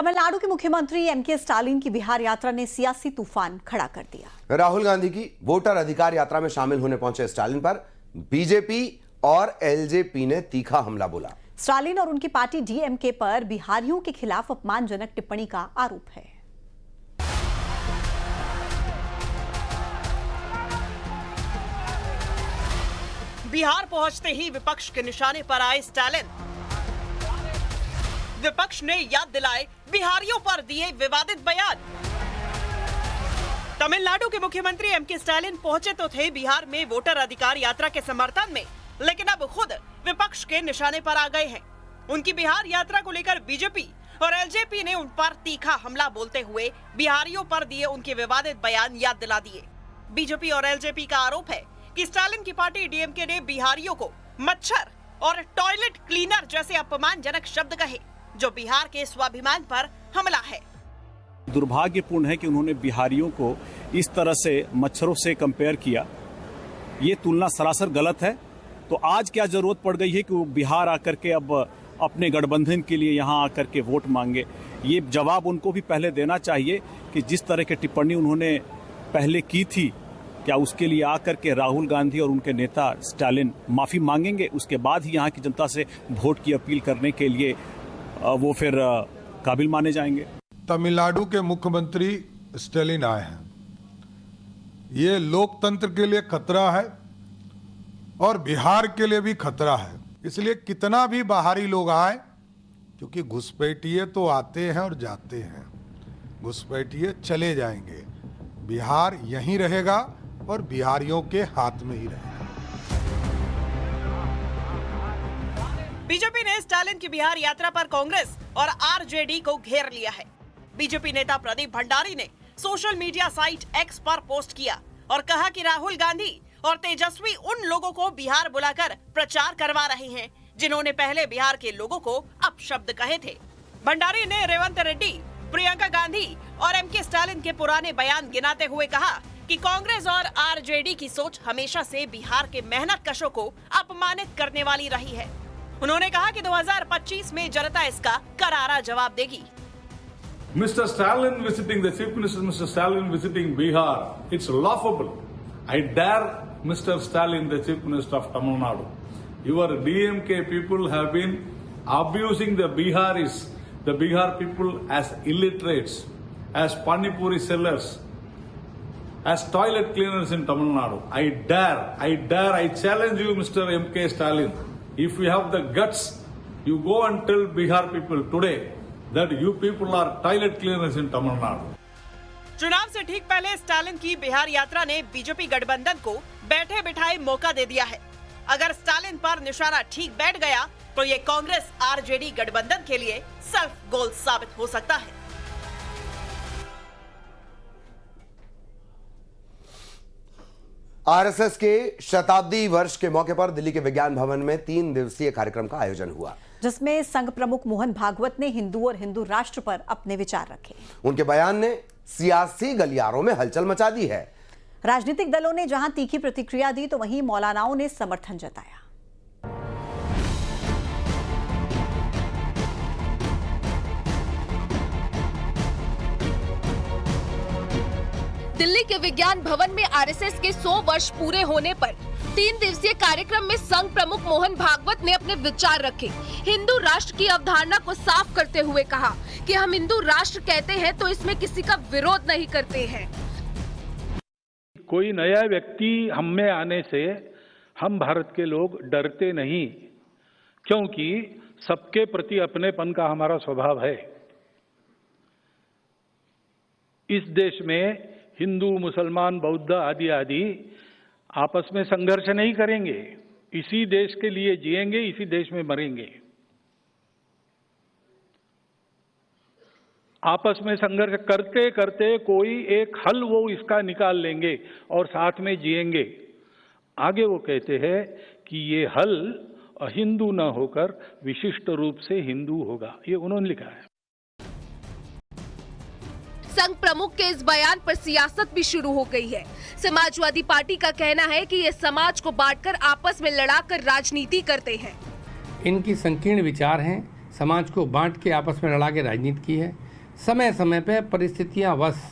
तमिलनाडु के मुख्यमंत्री MK Stalin की बिहार यात्रा ने सियासी तूफान खड़ा कर दिया। राहुल गांधी की वोटर अधिकार यात्रा में शामिल होने पहुंचे स्टालिन पर बीजेपी और एलजेपी ने तीखा हमला बोला। स्टालिन और उनकी पार्टी डीएमके पर बिहारियों के खिलाफ अपमानजनक टिप्पणी का आरोप है। बिहार पहुंचते ही विपक्ष के निशाने पर आए स्टालिन। विपक्ष ने याद दिलाए बिहारियों पर दिए विवादित बयान। तमिलनाडु के मुख्यमंत्री एमके स्टालिन पहुंचे तो थे बिहार में वोटर अधिकार यात्रा के समर्थन में, लेकिन अब खुद विपक्ष के निशाने पर आ गए हैं। उनकी बिहार यात्रा को लेकर बीजेपी और एलजेपी ने उन पर तीखा हमला बोलते हुए बिहारियों पर दिए उनके विवादित बयान याद दिला दिए। बीजेपी और एलजेपी का आरोप है कि स्टालिन की पार्टी डीएमके ने बिहारियों को मच्छर और टॉयलेट क्लीनर जैसे अपमानजनक शब्द कहे, जो बिहार के स्वाभिमान पर हमला है। दुर्भाग्यपूर्ण है कि उन्होंने बिहारियों को इस तरह से मच्छरों से कंपेयर किया। ये तुलना सरासर गलत है। तो आज क्या जरूरत पड़ गई है कि वो बिहार आकर के अब अपने गठबंधन के लिए यहाँ आकर के वोट मांगे? ये जवाब उनको भी पहले देना चाहिए कि जिस तरह की टिप्पणी उन्होंने पहले की थी, क्या उसके लिए आकर के राहुल गांधी और उनके नेता स्टालिन माफी मांगेंगे? उसके बाद ही यहाँ की जनता से वोट की अपील करने के लिए वो फिर काबिल माने जाएंगे। तमिलनाडु के मुख्यमंत्री स्टालिन आए हैं। ये लोकतंत्र के लिए खतरा है और बिहार के लिए भी खतरा है। इसलिए कितना भी बाहरी लोग आए, क्योंकि घुसपैठिए तो आते हैं और जाते हैं, घुसपैठिए चले जाएंगे। बिहार यहीं रहेगा और बिहारियों के हाथ में ही रहेगा। बीजेपी ने स्टालिन की बिहार यात्रा पर कांग्रेस और आरजेडी को घेर लिया है। बीजेपी नेता प्रदीप भंडारी ने सोशल मीडिया साइट एक्स पर पोस्ट किया और कहा कि राहुल गांधी और तेजस्वी उन लोगों को बिहार बुलाकर प्रचार करवा रहे हैं जिन्होंने पहले बिहार के लोगों को अपशब्द कहे थे। भंडारी ने रेवंत रेड्डी, प्रियंका गांधी और एमके स्टालिन के पुराने बयान गिनाते हुए कहा कि कांग्रेस और आरजेडी की सोच हमेशा से बिहार के मेहनत कशों को अपमानित करने वाली रही है। उन्होंने कहा कि 2025 में जनता इसका करारा जवाब देगी। Mr. Stalin visiting, the Chief Minister Mr. Stalin visiting Bihar, it's laughable. I dare Mr. Stalin, the Chief Minister of Tamil Nadu. Your DMK people have been abusing the Bihar people as illiterates, as panipuri sellers, as toilet cleaners in Tamil Nadu. I challenge you, Mr. MK Stalin. If you have the guts, you go and tell Bihar people today that you people are toilet cleaners in Tamil Nadu. चुनाव से ठीक पहले Stalin की बिहार यात्रा ने BJP गठबंधन को बैठे बिठाए मौका दे दिया है। अगर स्टालिन पर निशाना ठीक बैठ गया तो ये कांग्रेस आरजेडी गठबंधन के लिए सेल्फ गोल साबित हो सकता है। आरएसएस के शताब्दी वर्ष के मौके पर दिल्ली के विज्ञान भवन में 3 दिवसीय कार्यक्रम का आयोजन हुआ, जिसमें संघ प्रमुख मोहन भागवत ने हिंदू और हिंदू राष्ट्र पर अपने विचार रखे। उनके बयान ने सियासी गलियारों में हलचल मचा दी है। राजनीतिक दलों ने जहां तीखी प्रतिक्रिया दी तो वहीं मौलानाओं ने समर्थन जताया। दिल्ली के विज्ञान भवन में आरएसएस के 100 वर्ष पूरे होने पर 3 दिवसीय कार्यक्रम में संघ प्रमुख मोहन भागवत ने अपने विचार रखे। हिंदू राष्ट्र की अवधारणा को साफ करते हुए कहा कि हम हिंदू राष्ट्र कहते हैं तो इसमें किसी का विरोध नहीं करते हैं। कोई नया व्यक्ति हम में आने से हम भारत के लोग डरते नहीं, क्योंकि सबके प्रति अपनेपन का हमारा स्वभाव है। इस देश में हिंदू, मुसलमान, बौद्ध आदि आदि आपस में संघर्ष नहीं करेंगे। इसी देश के लिए जिएंगे, इसी देश में मरेंगे। आपस में संघर्ष करते करते कोई एक हल वो इसका निकाल लेंगे और साथ में जिएंगे। आगे वो कहते हैं कि ये हल अहिंदू न होकर विशिष्ट रूप से हिंदू होगा, ये उन्होंने लिखा है। संघ प्रमुख के इस बयान पर सियासत भी शुरू हो गई है। समाजवादी पार्टी का कहना है कि ये समाज को बांटकर आपस में लड़ाकर राजनीति करते हैं। इनकी संकीर्ण विचार हैं, समाज को बांट के आपस में लड़ा के राजनीति की है। समय समय पे परिस्थितियां वश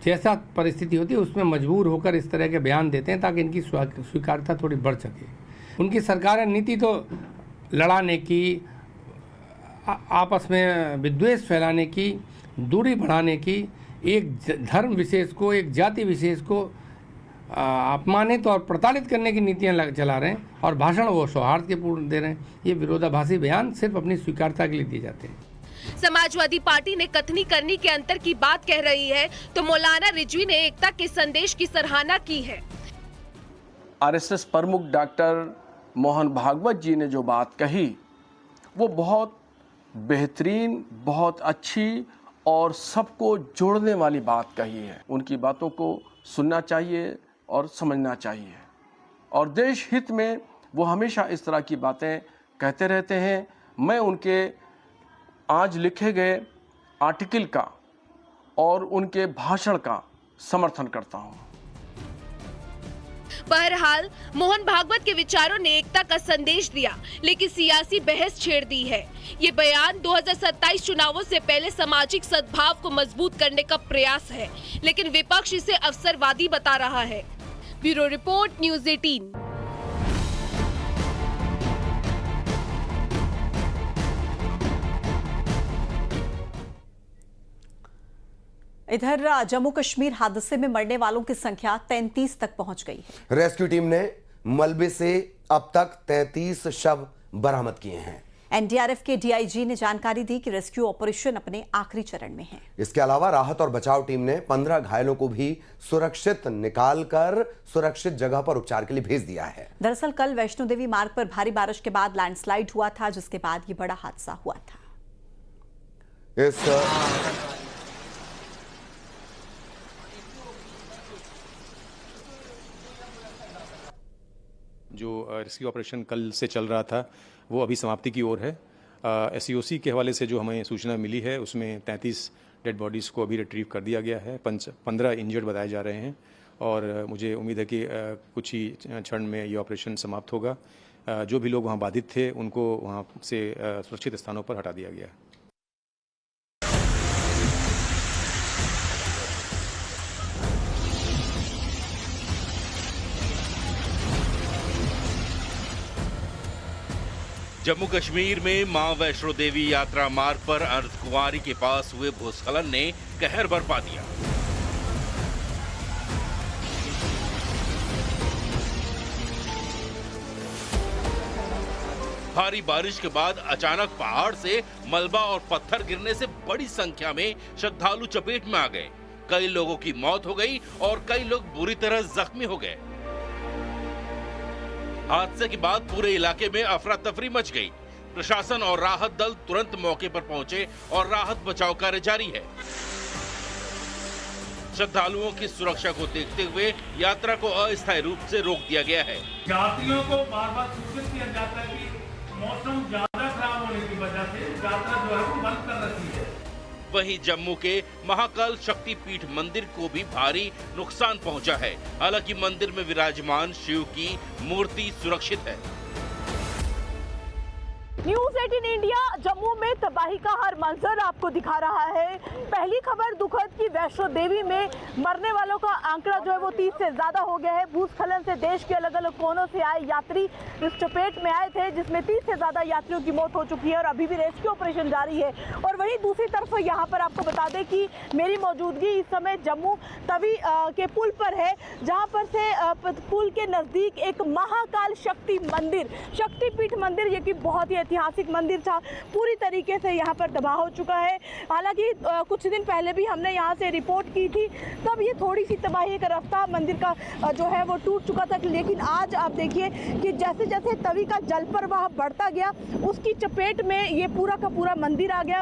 जैसा परिस्थिति होती है उसमें मजबूर होकर इस तरह के बयान देते हैं ताकि इनकी स्वीकार्यता थोड़ी बढ़ सके। उनकी सरकार नीति तो लड़ाने की, आपस में विद्वेष फैलाने की, दूरी बढ़ाने की, एक धर्म विशेष को, एक जाति विशेष को अपमानित और प्रताड़ित करने की नीतियां चला रहे हैं और भाषण वो सौहार्द के पूर्ण दे रहे हैं। ये विरोधाभासी बयान सिर्फ अपनी स्वीकार्यता के लिए दिए जाते हैं। समाजवादी पार्टी ने कथनी करनी के अंतर की बात कह रही है तो मौलाना रिजवी ने एकता के संदेश की सराहना की है। आरएसएस प्रमुख डॉक्टर मोहन भागवत जी ने जो बात कही वो बहुत बेहतरीन, बहुत अच्छी और सबको जोड़ने वाली बात कही है। उनकी बातों को सुनना चाहिए और समझना चाहिए और देश हित में वो हमेशा इस तरह की बातें कहते रहते हैं। मैं उनके आज लिखे गए आर्टिकल का और उनके भाषण का समर्थन करता हूं। बहरहाल मोहन भागवत के विचारों ने एकता का संदेश दिया, लेकिन सियासी बहस छेड़ दी है। ये बयान 2027 चुनावों से पहले सामाजिक सद्भाव को मजबूत करने का प्रयास है, लेकिन विपक्ष इसे अवसरवादी बता रहा है। Bureau report, news 18। इधर जम्मू कश्मीर हादसे में मरने वालों की संख्या 33 तक पहुंच गई है। रेस्क्यू टीम ने मलबे से अब तक 33 शव बरामद किए हैं। एनडीआरएफ के डीआईजी ने जानकारी दी कि रेस्क्यू ऑपरेशन अपने आखिरी चरण में है। इसके अलावा राहत और बचाव टीम ने 15 घायलों को भी सुरक्षित निकालकर सुरक्षित जगह पर उपचार के लिए भेज दिया है। दरअसल कल वैष्णो देवी मार्ग पर भारी बारिश के बाद लैंडस्लाइड हुआ था, जिसके बाद ये बड़ा हादसा हुआ था। जो रेस्क्यू ऑपरेशन कल से चल रहा था वो अभी समाप्ति की ओर है। एसईओसी के हवाले से जो हमें सूचना मिली है उसमें 33 डेड बॉडीज़ को अभी रिट्रीव कर दिया गया है। 15 इंजर्ड बताए जा रहे हैं और मुझे उम्मीद है कि कुछ ही क्षण में ये ऑपरेशन समाप्त होगा। जो भी लोग वहाँ बाधित थे उनको वहाँ से सुरक्षित स्थानों पर हटा दिया गया। जम्मू कश्मीर में मां वैष्णो देवी यात्रा मार्ग पर अर्धकुंवारी के पास हुए भूस्खलन ने कहर बरपा दिया। भारी बारिश के बाद अचानक पहाड़ से मलबा और पत्थर गिरने से बड़ी संख्या में श्रद्धालु चपेट में आ गए। कई लोगों की मौत हो गई और कई लोग बुरी तरह जख्मी हो गए। हादसे के बाद पूरे इलाके में अफरा तफरी मच गई। प्रशासन और राहत दल तुरंत मौके पर पहुंचे और राहत बचाव कार्य जारी है। श्रद्धालुओं की सुरक्षा को देखते हुए यात्रा को अस्थायी रूप से रोक दिया गया है। यात्रियों को बार-बार सूचित किया जाता है कि मौसम ज्यादा खराब होने की वजह से यात्रा जो है वो बंद कर रखी है। वहीं जम्मू के महाकाल शक्तिपीठ मंदिर को भी भारी नुकसान पहुंचा है। हालांकि मंदिर में विराजमान शिव की मूर्ति सुरक्षित है। न्यूज़ 18 इंडिया जम्मू में तबाही का हर मंजर आपको दिखा रहा है। पहली खबर दुखद की वैष्णो देवी में मरने वालों का आंकड़ा जो है वो 30 से ज्यादा हो गया है। भूस्खलन से देश के अलग अलग कोनों से आए यात्री इस चपेट में आए थे, जिसमें 30 से ज्यादा यात्रियों की मौत हो चुकी है और अभी भी रेस्क्यू ऑपरेशन जारी है। और वहीं दूसरी तरफ यहाँ पर आपको बता दें कि मेरी मौजूदगी इस समय जम्मू तवी के पुल पर है, जहाँ पर से पुल के नजदीक एक महाकाल शक्तिपीठ मंदिर, ये कि बहुत ही ऐतिहासिक मंदिर था, पूरी तरीके से यहाँ पर तबाह हो चुका है। हालांकि कुछ दिन पहले भी हमने यहाँ से रिपोर्ट की थी, तब ये थोड़ी सी तबाही का रास्ता मंदिर का जो है वो टूट चुका था। लेकिन आज आप देखिए कि जैसे जैसे तवी का जल प्रवाह बढ़ता गया, उसकी चपेट में ये पूरा का पूरा मंदिर आ गया।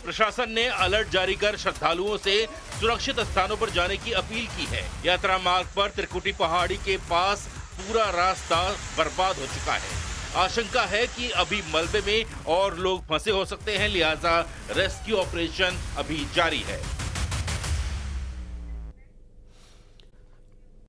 प्रशासन ने अलर्ट जारी कर श्रद्धालुओं से सुरक्षित स्थानों पर जाने की अपील की है। यात्रा मार्ग पर त्रिकुटी पहाड़ी के पास पूरा रास्ता बर्बाद हो चुका है। आशंका है कि अभी मलबे में और लोग फंसे हो सकते हैं, लिहाजा रेस्क्यू ऑपरेशन अभी जारी है।